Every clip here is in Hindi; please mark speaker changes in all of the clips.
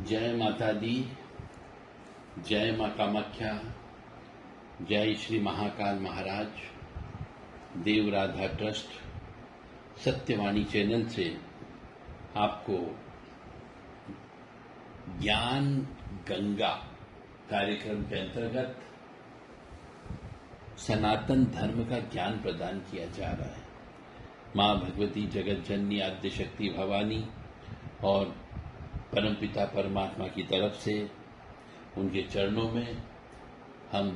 Speaker 1: जय माता दी, जय माँ कामाख्या, जय श्री महाकाल महाराज, देव राधा ट्रस्ट, सत्यवाणी चैनल से आपको ज्ञान गंगा कार्यक्रम के अंतर्गत सनातन धर्म का ज्ञान प्रदान किया जा रहा है। माँ भगवती जगत जननी आद्य शक्ति भवानी और परमपिता परमात्मा की तरफ से उनके चरणों में हम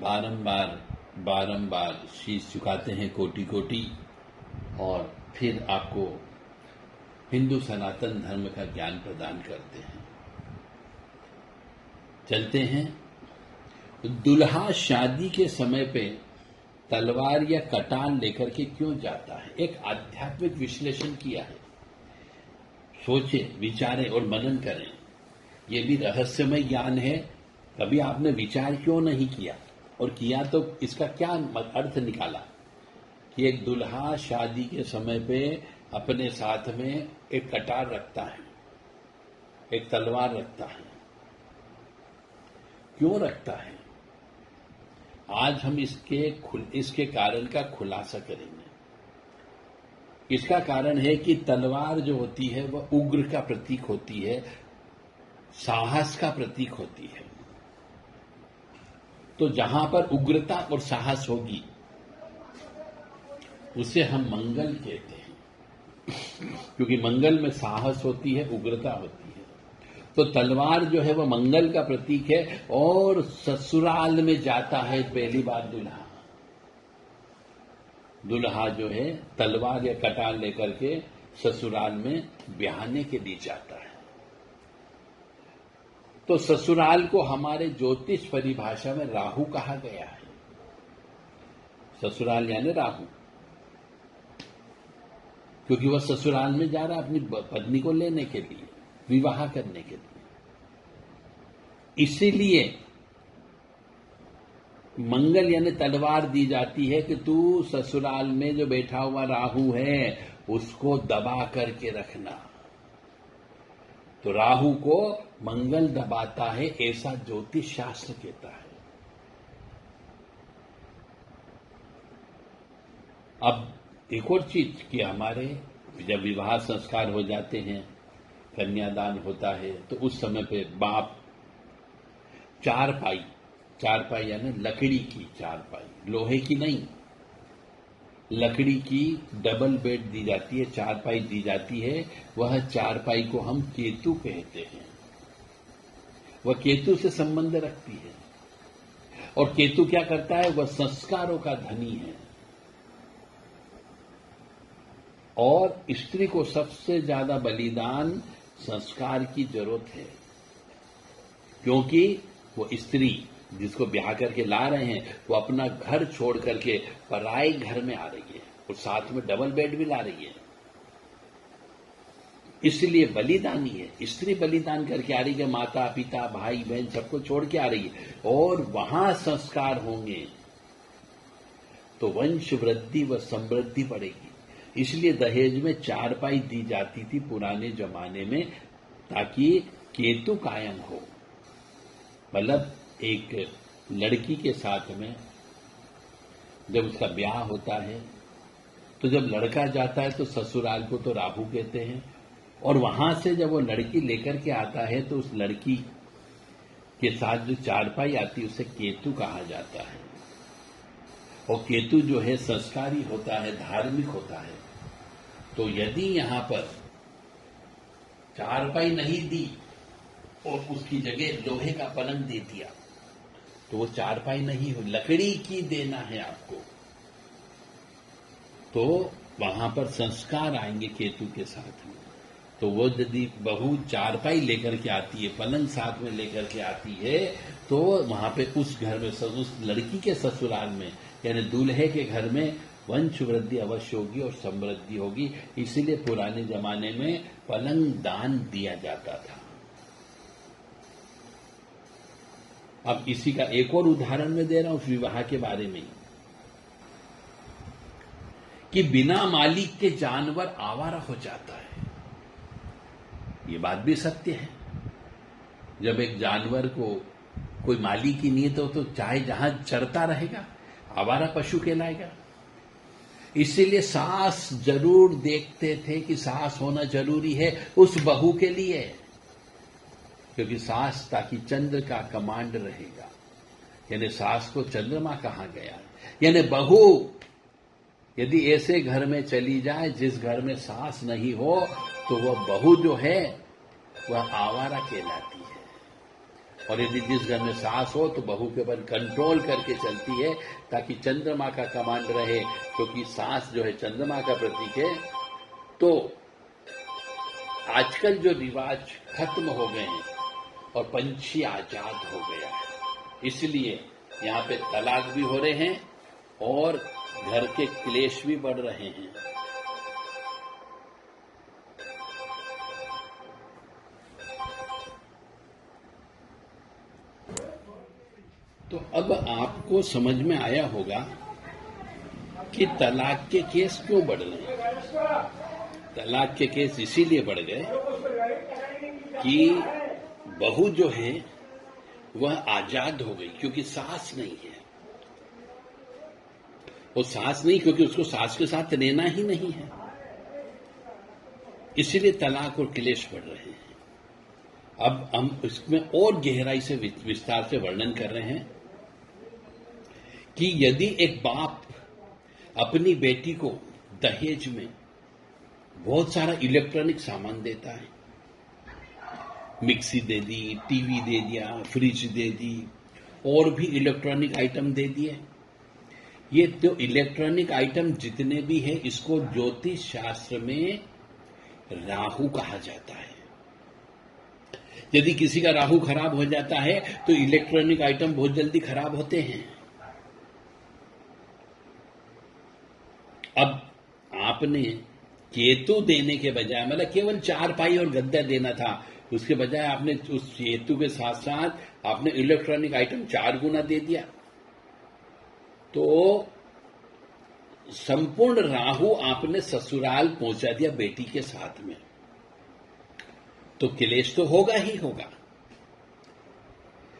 Speaker 1: बारंबार शीश झुकाते हैं कोटि कोटि, और फिर आपको हिंदू सनातन धर्म का ज्ञान प्रदान करते हैं। चलते हैं। दुल्हा शादी के समय पे तलवार या कटान लेकर के क्यों जाता है, एक आध्यात्मिक विश्लेषण किया है। सोचें, विचारें और मनन करें। ये भी रहस्यमय ज्ञान है। कभी आपने विचार क्यों नहीं किया, और किया तो इसका क्या अर्थ निकाला कि एक दुल्हा शादी के समय पे अपने साथ में एक कटार रखता है, एक तलवार रखता है। क्यों रखता है? आज हम इसके कारण का खुलासा करेंगे। इसका कारण है कि तलवार जो होती है वह उग्र का प्रतीक होती है, साहस का प्रतीक होती है। तो जहां पर उग्रता और साहस होगी उसे हम मंगल कहते हैं, क्योंकि मंगल में साहस होती है, उग्रता होती है। तो तलवार जो है वह मंगल का प्रतीक है। और ससुराल में जाता है पहली बार दुल्हा जो है तलवार या कटार लेकर के ससुराल में ब्याहने के लिए जाता है। तो ससुराल को हमारे ज्योतिष परिभाषा में राहु कहा गया है। ससुराल यानी राहु, क्योंकि वह ससुराल में जा रहा है अपनी पत्नी को लेने के लिए, विवाह करने के लिए। इसीलिए मंगल यानी तलवार दी जाती है कि तू ससुराल में जो बैठा हुआ राहु है उसको दबा करके रखना। तो राहु को मंगल दबाता है, ऐसा ज्योतिष शास्त्र कहता है। अब एक और चीज कि हमारे जब विवाह संस्कार हो जाते हैं, कन्यादान होता है, तो उस समय पे बाप चारपाई यानी लकड़ी की चारपाई, लोहे की नहीं, लकड़ी की डबल बेड दी जाती है, चारपाई दी जाती है। वह चारपाई को हम केतु कहते हैं। वह केतु से संबंध रखती है। और केतु क्या करता है? वह संस्कारों का धनी है। और स्त्री को सबसे ज्यादा बलिदान संस्कार की जरूरत है, क्योंकि वो स्त्री जिसको ब्याह करके ला रहे हैं वो अपना घर छोड़ करके पराए घर में आ रही है, और साथ में डबल बेड भी ला रही है। इसलिए बलिदानी है। स्त्री बलिदान करके आ रही है, माता पिता भाई बहन सबको छोड़ के आ रही है, और वहां संस्कार होंगे तो वंश वृद्धि व समृद्धि बढ़ेगी। इसलिए दहेज में चारपाई दी जाती थी पुराने जमाने में, ताकि केतु कायम हो। मतलब एक लड़की के साथ में जब उसका ब्याह होता है, तो जब लड़का जाता है तो ससुराल को तो राहु कहते हैं, और वहां से जब वो लड़की लेकर के आता है तो उस लड़की के साथ जो चारपाई आती है उसे केतु कहा जाता है। और केतु जो है संस्कारी होता है, धार्मिक होता है। तो यदि यहां पर चारपाई नहीं दी और उसकी जगह लोहे का पलंग दे दिया तो वो चारपाई नहीं हो, लकड़ी की देना है आपको। तो वहां पर संस्कार आएंगे केतु के साथ में। तो वो यदि बहू चारपाई लेकर के आती है, पलंग साथ में लेकर के आती है, तो वहां पे उस घर में, उस लड़की के ससुराल में यानी दूल्हे के घर में वंश वृद्धि अवश्य होगी और समृद्धि होगी। इसीलिए पुराने जमाने में पलंग दान दिया जाता था। अब इसी का एक और उदाहरण मैं दे रहा हूं उस विवाह के बारे में, कि बिना मालिक के जानवर आवारा हो जाता है। ये बात भी सत्य है। जब एक जानवर को कोई मालिक ही नहीं है तो चाहे जहां चरता रहेगा, आवारा पशु कहलाएगा। इसीलिए सास जरूर देखते थे कि सास होना जरूरी है उस बहू के लिए, क्योंकि सास ताकि चंद्र का कमांड रहेगा। यानी सास को चंद्रमा कहा गया। यानी बहू यदि ऐसे घर में चली जाए जिस घर में सास नहीं हो तो वह बहू जो है वह आवारा कहलाती है। और यदि जिस घर में सास हो तो बहू के ऊपर कंट्रोल करके चलती है ताकि चंद्रमा का कमांड रहे, क्योंकि सास जो है चंद्रमा का प्रतीक है। तो आजकल जो रिवाज खत्म हो गए हैं और पंछी आजाद हो गया है, इसलिए यहां पे तलाक भी हो रहे हैं और घर के क्लेश भी बढ़ रहे हैं। तो अब आपको समझ में आया होगा कि तलाक के केस क्यों बढ़ रहे हैं। तलाक के केस इसीलिए बढ़ गए कि बहू जो है वह आजाद हो गई, क्योंकि सास नहीं है। वो सास नहीं क्योंकि उसको सास के साथ रहना ही नहीं है, इसीलिए तलाक और क्लेश बढ़ रहे हैं। अब हम इसमें और गहराई से विस्तार से वर्णन कर रहे हैं कि यदि एक बाप अपनी बेटी को दहेज में बहुत सारा इलेक्ट्रॉनिक सामान देता है, मिक्सी दे दी, टीवी दे दिया, फ्रिज दे दी, और भी इलेक्ट्रॉनिक आइटम दे दिए। ये तो इलेक्ट्रॉनिक आइटम जितने भी हैं इसको ज्योतिष शास्त्र में राहु कहा जाता है। यदि किसी का राहु खराब हो जाता है तो इलेक्ट्रॉनिक आइटम बहुत जल्दी खराब होते हैं। अब आपने केतु देने के बजाय, मतलब केवल चारपाई और गद्दा देना था, उसके बजाय आपने उस केतु के साथ साथ आपने इलेक्ट्रॉनिक आइटम 4 गुना दे दिया, तो संपूर्ण राहु आपने ससुराल पहुंचा दिया बेटी के साथ में। तो क्लेश तो होगा ही होगा।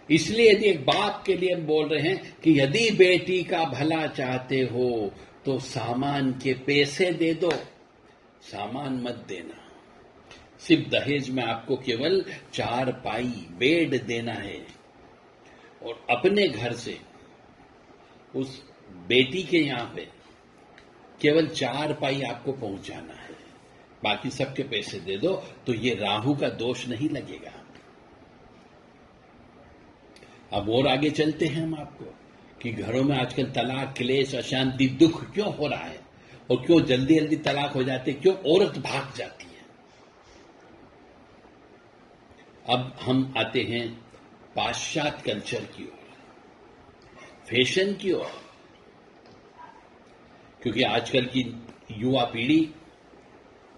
Speaker 1: इसलिए यदि एक बाप के लिए हम बोल रहे हैं कि यदि बेटी का भला चाहते हो तो सामान के पैसे दे दो, सामान मत देना। सिर्फ दहेज में आपको केवल 4 पाई बेड देना है और अपने घर से उस बेटी के यहां पे केवल 4 पाई आपको पहुंचाना है, बाकी सबके पैसे दे दो। तो ये राहु का दोष नहीं लगेगा। अब और आगे चलते हैं हम आपको कि घरों में आजकल तलाक, क्लेश, अशांति, दुख क्यों हो रहा है और क्यों जल्दी जल्दी तलाक हो जाते, क्यों औरत भाग जाती है। अब हम आते हैं पाश्चात्य कल्चर की ओर, फैशन की ओर, क्योंकि आजकल की युवा पीढ़ी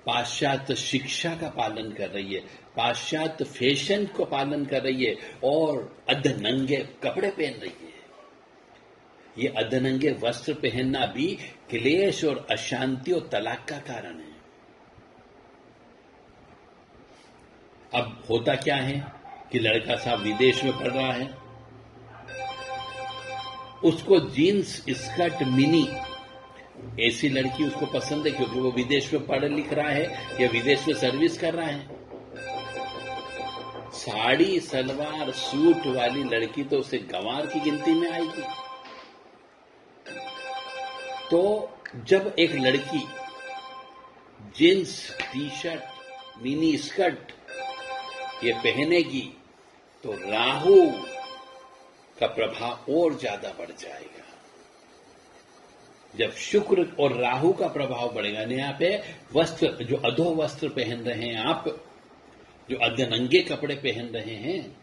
Speaker 1: पाश्चात्य शिक्षा का पालन कर रही है, पाश्चात्य फैशन को पालन कर रही है और अधनंगे कपड़े पहन रही है। ये अधनंगे वस्त्र पहनना भी क्लेश और अशांति और तलाक का कारण है। अब होता क्या है कि लड़का साहब विदेश में पढ़ रहा है, उसको जीन्स स्कर्ट मिनी ऐसी लड़की उसको पसंद है क्योंकि वो विदेश में पढ़ लिख रहा है या विदेश में सर्विस कर रहा है। साड़ी सलवार सूट वाली लड़की तो उसे गंवार की गिनती में आएगी। तो जब एक लड़की jeans T shirt mini skirt ये पहनेगी तो राहु का प्रभाव और ज्यादा बढ़ जाएगा। जब शुक्र और राहु का प्रभाव बढ़ेगा, यहाँ पे वस्त्र जो अधो वस्त्र पहन रहे हैं आप, जो अधनंगे कपड़े पहन रहे हैं,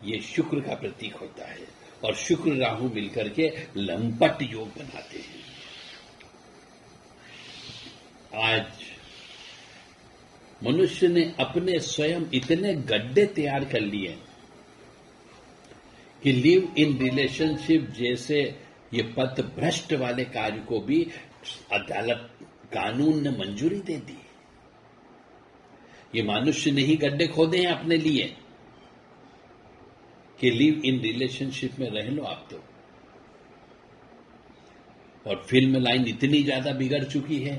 Speaker 1: ये शुक्र का प्रतीक होता है और शुक्र राहु मिलकर के लंपट योग बनाते हैं। आज मनुष्य ने अपने स्वयं इतने गड्ढे तैयार कर लिए कि लिव इन रिलेशनशिप जैसे ये पथ भ्रष्ट वाले कार्य को भी अदालत कानून ने मंजूरी दे दी। ये मनुष्य ने ही गड्ढे खोदे हैं अपने लिए। कि लिव इन रिलेशनशिप में रह लो आप तो। और फिल्म लाइन इतनी ज्यादा बिगड़ चुकी है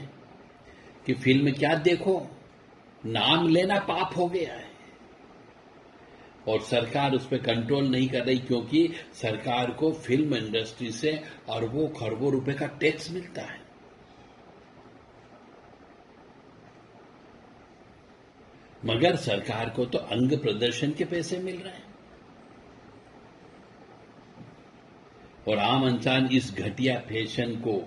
Speaker 1: कि फिल्म क्या देखो, नाम लेना पाप हो गया है। और सरकार उस पर कंट्रोल नहीं कर रही, क्योंकि सरकार को फिल्म इंडस्ट्री से अरबों खरबों रुपए का टैक्स मिलता है। मगर सरकार को तो अंग प्रदर्शन के पैसे मिल रहे हैं। और आम इंसान इस घटिया फैशन को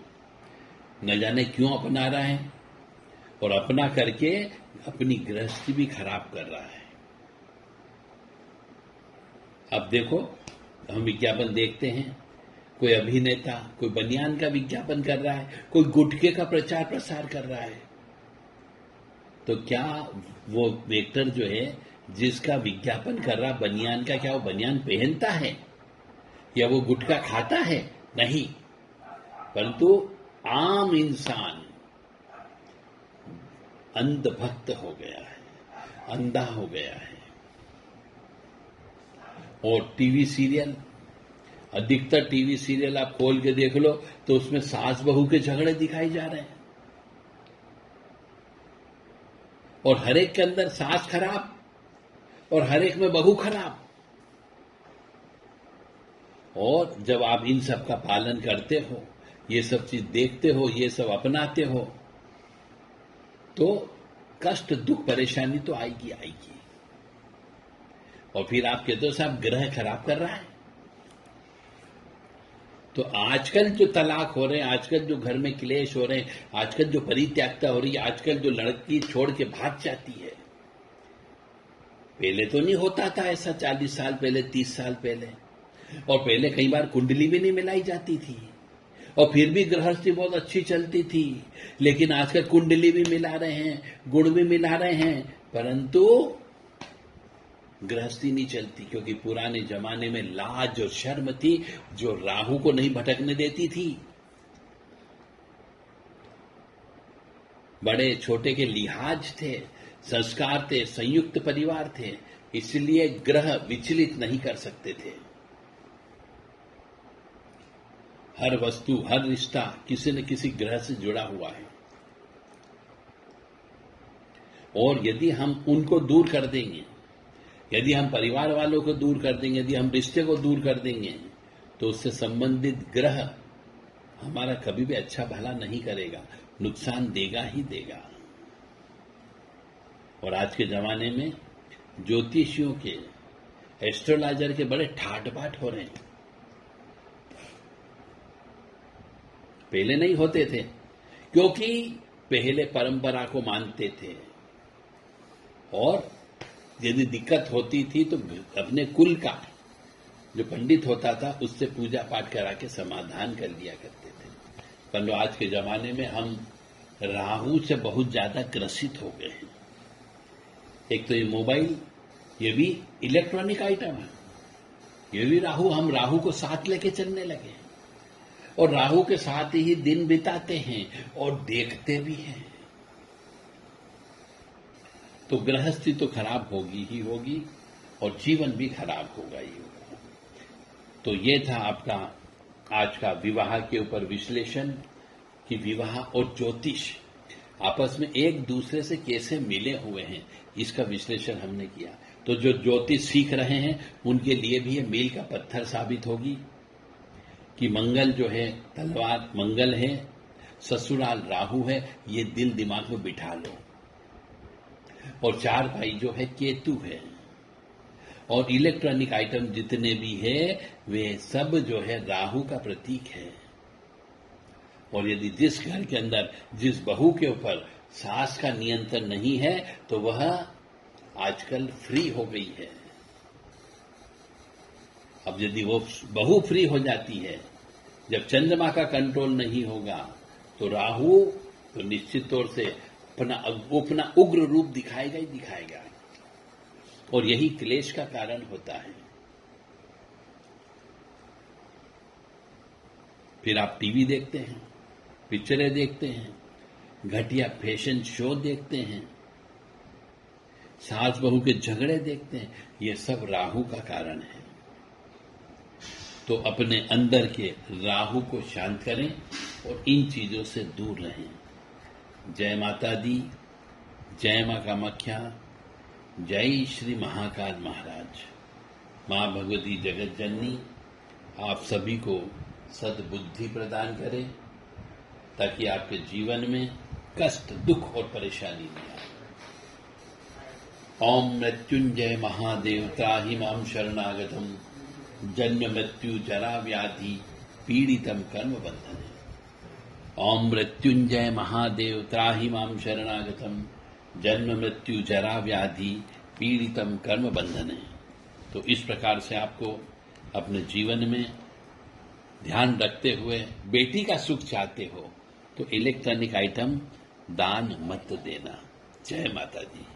Speaker 1: न जाने क्यों अपना रहा है, और अपना करके अपनी गृहस्थी भी खराब कर रहा है। अब देखो, हम विज्ञापन देखते हैं, कोई अभिनेता कोई बनियान का विज्ञापन कर रहा है, कोई गुटखे का प्रचार प्रसार कर रहा है, तो क्या वो एक्टर जो है जिसका विज्ञापन कर रहा बनियान का, क्या वो बनियान पहनता है या वो गुटखा खाता है? नहीं, परंतु आम इंसान अंधभक्त हो गया है, अंधा हो गया है। और टीवी सीरियल, अधिकतर टीवी सीरियल आप खोल के देख लो तो उसमें सास बहू के झगड़े दिखाए जा रहे हैं, और हर एक के अंदर सास खराब और हर एक में बहू खराब। और जब आप इन सब का पालन करते हो, ये सब चीज देखते हो, ये सब अपनाते हो, तो कष्ट दुख परेशानी तो आएगी आएगी। और फिर आप कहते हो साहब ग्रह खराब कर रहा है। तो आजकल जो तलाक हो रहे हैं, आजकल जो घर में क्लेश हो रहे हैं, आजकल जो परित्यागता हो रही है, आजकल जो लड़की छोड़ के भाग जाती है, पहले तो नहीं होता था ऐसा। 40 साल पहले, 30 साल पहले, और पहले कई बार कुंडली भी नहीं मिलाई जाती थी, और फिर भी गृहस्थी बहुत अच्छी चलती थी। लेकिन आजकल कुंडली भी मिला रहे हैं, गुण भी मिला रहे हैं, परंतु गृहस्थी नहीं चलती, क्योंकि पुराने जमाने में लाज और शर्म थी जो राहु को नहीं भटकने देती थी। बड़े छोटे के लिहाज थे, संस्कार थे, संयुक्त परिवार थे, इसलिए ग्रह विचलित नहीं कर सकते थे। हर वस्तु, हर रिश्ता किसी न किसी ग्रह से जुड़ा हुआ है। और यदि हम उनको दूर कर देंगे, यदि हम परिवार वालों को दूर कर देंगे, यदि हम रिश्ते को दूर कर देंगे, तो उससे संबंधित ग्रह हमारा कभी भी अच्छा भला नहीं करेगा, नुकसान देगा ही देगा। और आज के जमाने में ज्योतिषियों के, एस्ट्रोलॉजर के बड़े ठाट बाट हो रहे हैं। पहले नहीं होते थे, क्योंकि पहले परंपरा को मानते थे, और यदि दिक्कत होती थी तो अपने कुल का जो पंडित होता था उससे पूजा पाठ करा के समाधान कर लिया करते थे। परंतु आज के जमाने में हम राहु से बहुत ज्यादा ग्रसित हो गए हैं। एक तो ये मोबाइल, ये भी इलेक्ट्रॉनिक आइटम है, ये भी राहु, हम राहु को साथ लेके चलने लगे, और राहु के साथ ही दिन बिताते हैं और देखते भी हैं। तो गृहस्थी तो खराब होगी ही होगी, और जीवन भी खराब होगा ही होगा। तो ये था आपका आज का विवाह के ऊपर विश्लेषण, कि विवाह और ज्योतिष आपस में एक दूसरे से कैसे मिले हुए हैं, इसका विश्लेषण हमने किया। तो जो ज्योतिष सीख रहे हैं उनके लिए भी ये मील का पत्थर साबित होगी कि मंगल जो है, तलवार मंगल है, ससुराल राहु है, ये दिल दिमाग में बिठा लो। और चार भाई जो है केतु है, और इलेक्ट्रॉनिक आइटम जितने भी है वे सब जो है राहु का प्रतीक है। और यदि जिस घर के अंदर, जिस बहू के ऊपर सास का नियंत्रण नहीं है, तो वह आजकल फ्री हो गई है। अब यदि वो बहू फ्री हो जाती है, जब चंद्रमा का कंट्रोल नहीं होगा, तो राहु तो निश्चित तौर से अपना उग्र रूप दिखाएगा ही दिखाएगा, और यही क्लेश का कारण होता है। फिर आप टीवी देखते हैं, पिक्चरें देखते हैं, घटिया फैशन शो देखते हैं, सास बहू के झगड़े देखते हैं, ये सब राहु का कारण है। तो अपने अंदर के राहु को शांत करें और इन चीजों से दूर रहें। जय माता दी, जय मां कामाख्या, जय श्री महाकाल महाराज। मां भगवती जगत जननी आप सभी को सद्बुद्धि प्रदान करे ताकि आपके जीवन में कष्ट, दुख और परेशानी न आए। ओम मृत्युंजय महादेव त्राहि मां शरणागतम जन्म मृत्यु जरा व्याधि पीड़ितम कर्म बंधने। ओम मृत्युंजय महादेव त्राहि मां शरणागतम जन्म मृत्यु जरा व्याधि पीड़ितम कर्म बंधने। तो इस प्रकार से आपको अपने जीवन में ध्यान रखते हुए बेटी का सुख चाहते हो तो इलेक्ट्रॉनिक आइटम दान मत देना। जय माता दी।